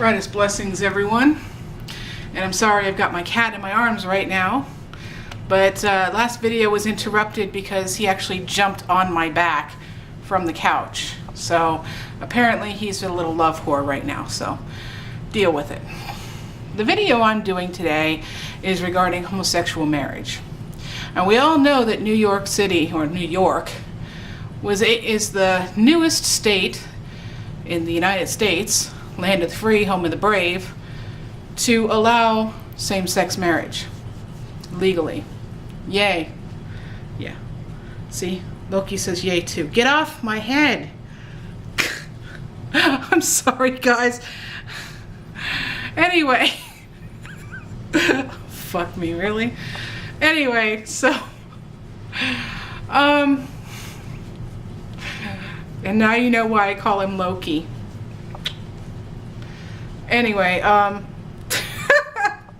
Brightest blessings, everyone. And I'm sorry I've got my cat in my arms right now, but last video was interrupted because he actually jumped on my back from the couch. So apparently he's a little love whore right now, so deal with it. The video I'm doing today is regarding homosexual marriage. And we all know that New York City, or New York, is the newest state in the United States, land of the free, home of the brave, to allow same-sex marriage legally. Yay. Yeah. See, Loki says yay too. Get off my head. I'm sorry, guys. Anyway. Fuck me, really? Anyway, so and now you know why I call him Loki. Anyway,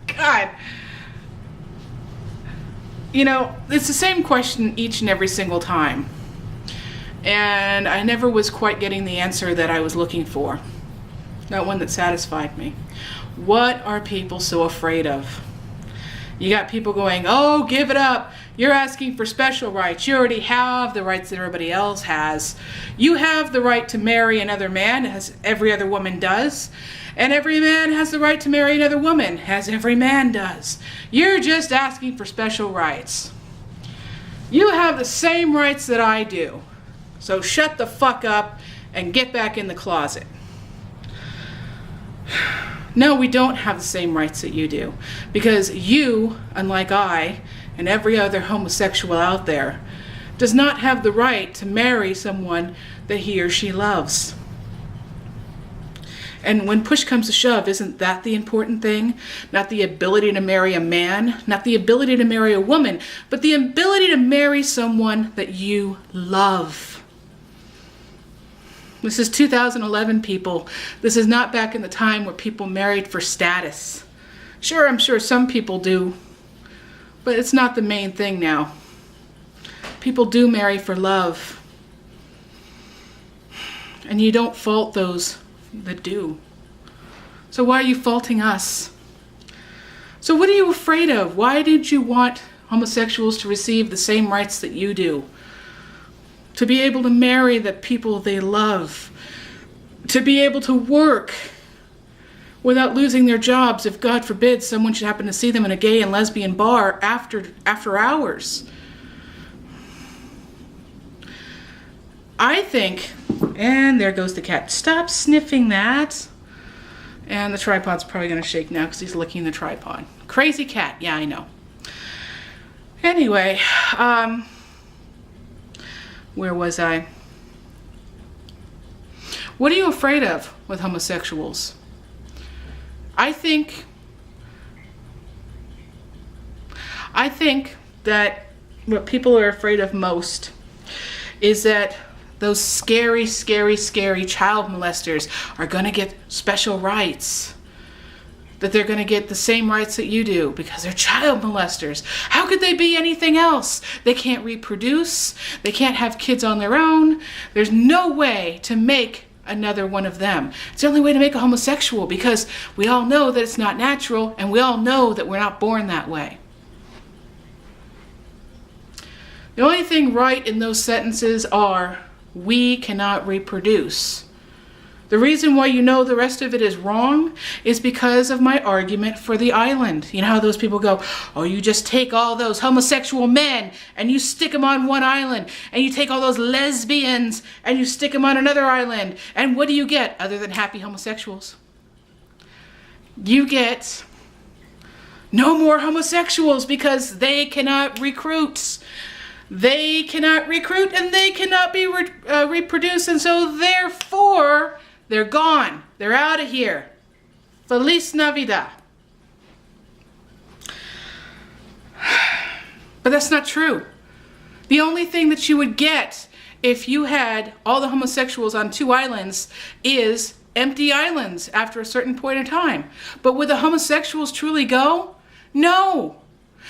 God. You know, it's the same question each and every single time. And I never was quite getting the answer that I was looking for. Not one that satisfied me. What are people so afraid of? You got people going, oh, give it up. You're asking for special rights. You already have the rights that everybody else has. You have the right to marry another man, as every other woman does. And every man has the right to marry another woman, as every man does. You're just asking for special rights. You have the same rights that I do. So shut the fuck up and get back in the closet. No, we don't have the same rights that you do. Because you, unlike I, and every other homosexual out there, does not have the right to marry someone that he or she loves. And when push comes to shove, isn't that the important thing? Not the ability to marry a man, not the ability to marry a woman, but the ability to marry someone that you love. This is 2011, people. This is not back in the time where people married for status. Sure, I'm sure some people do, but it's not the main thing now. People do marry for love. And you don't fault those that do. So why are you faulting us? So what are you afraid of? Why did you want homosexuals to receive the same rights that you do? To be able to marry the people they love. To be able to work without losing their jobs if, God forbid, someone should happen to see them in a gay and lesbian bar after hours. I think, and there goes the cat. Stop sniffing that. And the tripod's probably going to shake now because he's licking the tripod. Crazy cat. Yeah, I know. Anyway, where was I? What are you afraid of with homosexuals? I think that what people are afraid of most is that those scary, scary, scary child molesters are going to get special rights. That they're going to get the same rights that you do because they're child molesters. How could they be anything else? They can't reproduce. They can't have kids on their own. There's no way to make another one of them. It's the only way to make a homosexual because we all know that it's not natural and we all know that we're not born that way. The only thing right in those sentences are, we cannot reproduce. The reason why you know the rest of it is wrong is because of my argument for the island. You know how those people go, oh, you just take all those homosexual men and you stick them on one island, and you take all those lesbians and you stick them on another island, and what do you get other than happy homosexuals? You get no more homosexuals because they cannot recruit. They cannot recruit and they cannot be reproduced, and so therefore they're gone. They're out of here. Feliz Navidad. But that's not true. The only thing that you would get if you had all the homosexuals on two islands is empty islands after a certain point in time. But would the homosexuals truly go? No.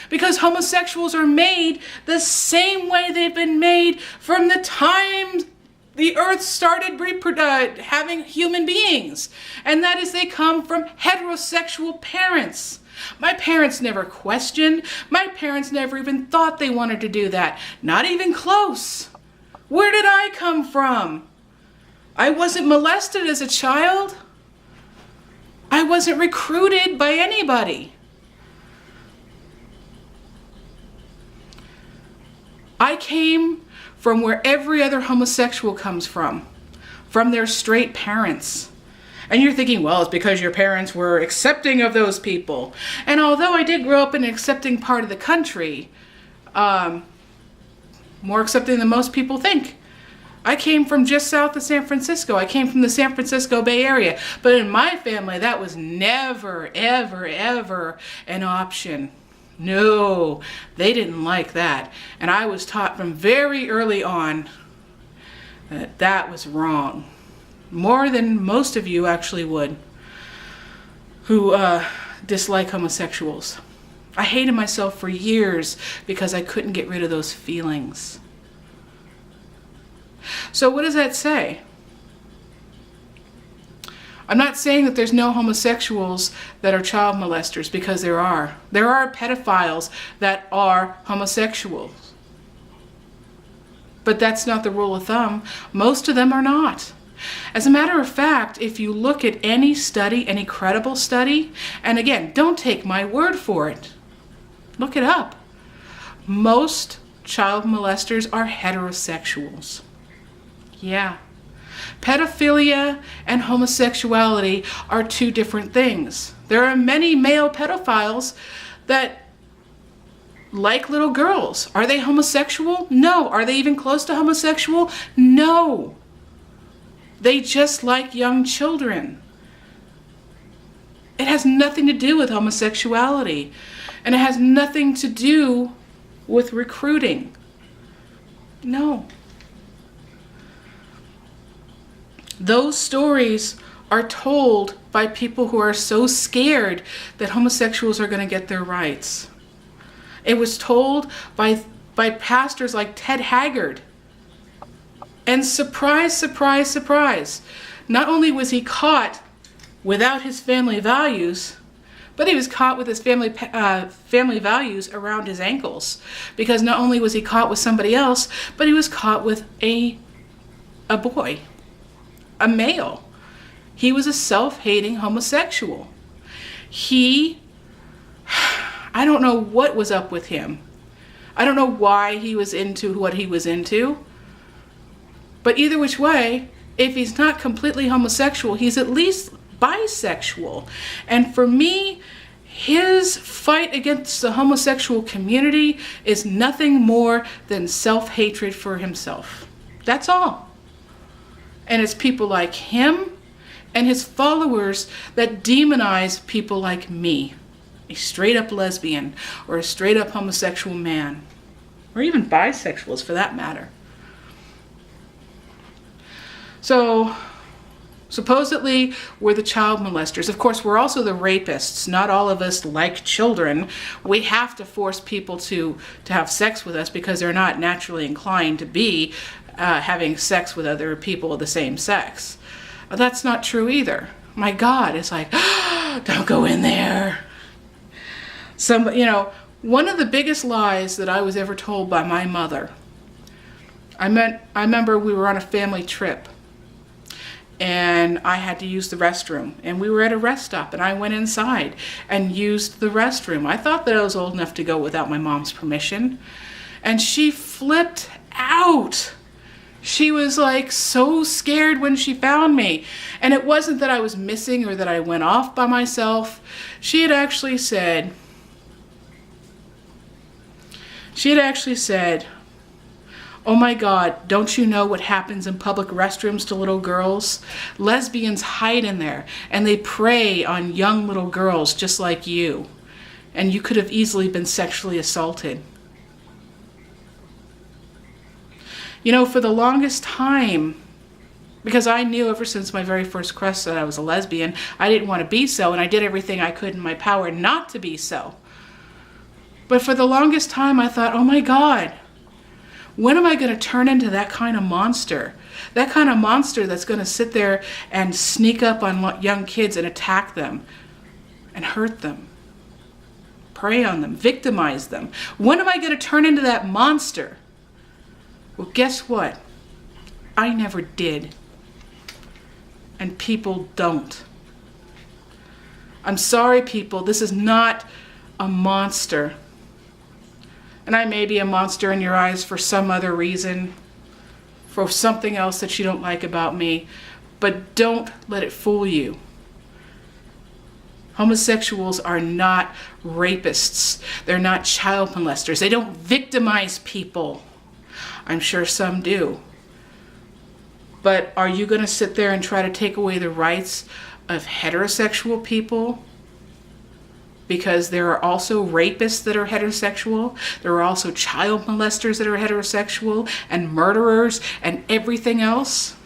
Because homosexuals are made the same way they've been made from the time the earth started having human beings. And that is they come from heterosexual parents. My parents never questioned. My parents never even thought they wanted to do that. Not even close. Where did I come from? I wasn't molested as a child. I wasn't recruited by anybody. I came from where every other homosexual comes from their straight parents. And you're thinking, well, it's because your parents were accepting of those people. And although I did grow up in an accepting part of the country, more accepting than most people think. I came from just south of San Francisco. I came from the San Francisco Bay Area. But in my family, that was never, ever, ever an option. No, they didn't like that. And I was taught from very early on that that was wrong. More than most of you actually would, who dislike homosexuals. I hated myself for years because I couldn't get rid of those feelings. So what does that say? I'm not saying that there's no homosexuals that are child molesters, because there are. There are pedophiles that are homosexuals. But that's not the rule of thumb. Most of them are not. As a matter of fact, if you look at any study, any credible study, and again, don't take my word for it. Look it up. Most child molesters are heterosexuals. Yeah. Pedophilia and homosexuality are two different things. There are many male pedophiles that like little girls. Are they homosexual? No. Are they even close to homosexual? No. They just like young children. It has nothing to do with homosexuality. And it has nothing to do with recruiting. No. Those stories are told by people who are so scared that homosexuals are going to get their rights. It was told by pastors like Ted Haggard. And surprise, surprise, surprise. Not only was he caught without his family values, but he was caught with his family values around his ankles. Because not only was he caught with somebody else, but he was caught with a boy. A male. He was a self-hating homosexual. I don't know what was up with him. I don't know why he was into what he was into. But either which way, if he's not completely homosexual, he's at least bisexual. And for me, his fight against the homosexual community is nothing more than self-hatred for himself. That's all. And it's people like him and his followers that demonize people like me, a straight up lesbian or a straight up homosexual man, or even bisexuals for that matter. So supposedly we're the child molesters. Of course, we're also the rapists. Not all of us like children. We have to force people to have sex with us because they're not naturally inclined to be having sex with other people of the same sex. But that's not true either. My God, it's like, don't go in there. One of the biggest lies that I was ever told by my mother, I remember we were on a family trip and I had to use the restroom, and we were at a rest stop and I went inside and used the restroom. I thought that I was old enough to go without my mom's permission, and she flipped out. She was like so scared when she found me. And it wasn't that I was missing or that I went off by myself. She had actually said, oh my God, don't you know what happens in public restrooms to little girls? Lesbians hide in there and they prey on young little girls just like you. And you could have easily been sexually assaulted. For the longest time, because I knew ever since my very first crush that I was a lesbian, I didn't want to be so, and I did everything I could in my power not to be so. But for the longest time, I thought, oh my God, when am I going to turn into that kind of monster? That kind of monster that's going to sit there and sneak up on young kids and attack them and hurt them, prey on them, victimize them. When am I going to turn into that monster? Well, guess what? I never did. And people don't. I'm sorry, people. This is not a monster. And I may be a monster in your eyes for some other reason, for something else that you don't like about me, but don't let it fool you. Homosexuals are not rapists. They're not child molesters. They don't victimize people. I'm sure some do. But are you going to sit there and try to take away the rights of heterosexual people? Because there are also rapists that are heterosexual. There are also child molesters that are heterosexual, and murderers and everything else.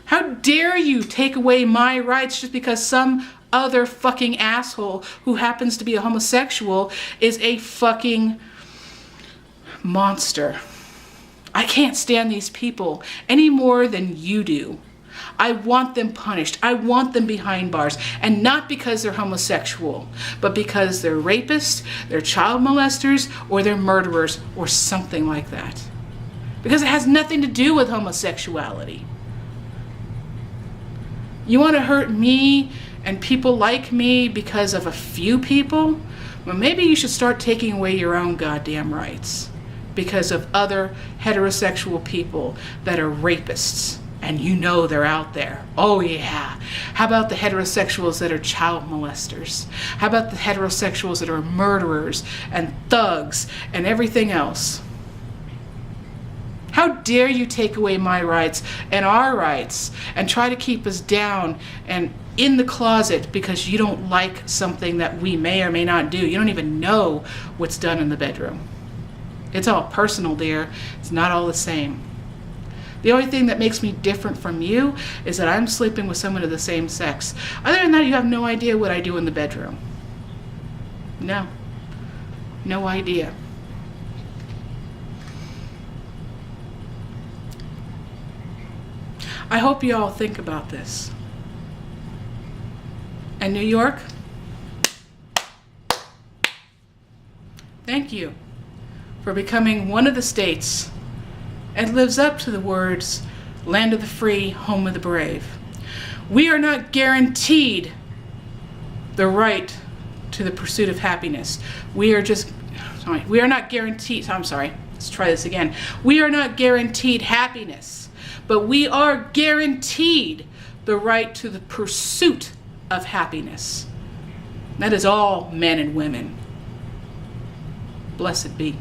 How dare you take away my rights just because some other fucking asshole who happens to be a homosexual is a fucking monster. I can't stand these people any more than you do. I want them punished. I want them behind bars. And not because they're homosexual, but because they're rapists, they're child molesters, or they're murderers, or something like that. Because it has nothing to do with homosexuality. You want to hurt me and people like me because of a few people? Well, maybe you should start taking away your own goddamn rights because of other heterosexual people that are rapists. And you know they're out there. Oh yeah. How about the heterosexuals that are child molesters? How about the heterosexuals that are murderers and thugs and everything else? How dare you take away my rights and our rights and try to keep us down and in the closet because you don't like something that we may or may not do. You don't even know what's done in the bedroom. It's all personal, dear. It's not all the same. The only thing that makes me different from you is that I'm sleeping with someone of the same sex. Other than that, you have no idea what I do in the bedroom. No. No idea. I hope you all think about this. And New York, thank you for becoming one of the states and lives up to the words, land of the free, home of the brave. We are not guaranteed the right to the pursuit of happiness. We are not guaranteed, let's try this again. We are not guaranteed happiness, but we are guaranteed the right to the pursuit of happiness. That is all men and women. Blessed be.